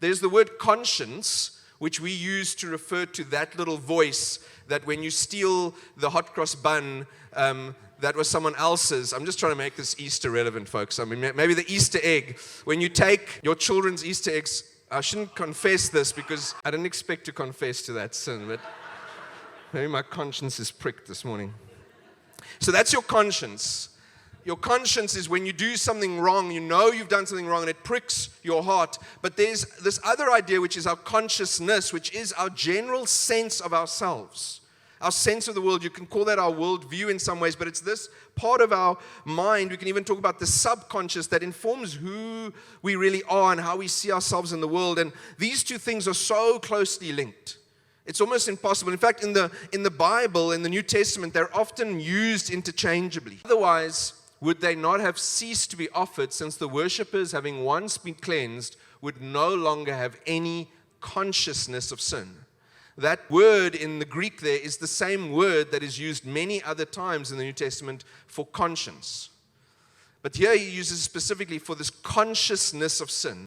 There's the word conscience, which we use to refer to that little voice that when you steal the hot cross bun, that was someone else's. I'm just trying to make this Easter relevant, folks. I mean, maybe the Easter egg. When you take your children's Easter eggs, I shouldn't confess this because I didn't expect to confess to that sin, but maybe my conscience is pricked this morning. So that's your conscience. Your conscience is when you do something wrong, you know you've done something wrong and it pricks your heart. But there's this other idea, which is our consciousness, which is our general sense of ourselves. Our sense of the world. You can call that our worldview in some ways, but it's this part of our mind. We can even talk about the subconscious that informs who we really are and how we see ourselves in the world. And these two things are so closely linked. It's almost impossible. In fact, in the Bible, in the New Testament, they're often used interchangeably. Otherwise, would they not have ceased to be offered, since the worshippers, having once been cleansed, would no longer have any consciousness of sin? That word in the Greek there is the same word that is used many other times in the New Testament for conscience. But here he uses specifically for this consciousness of sin.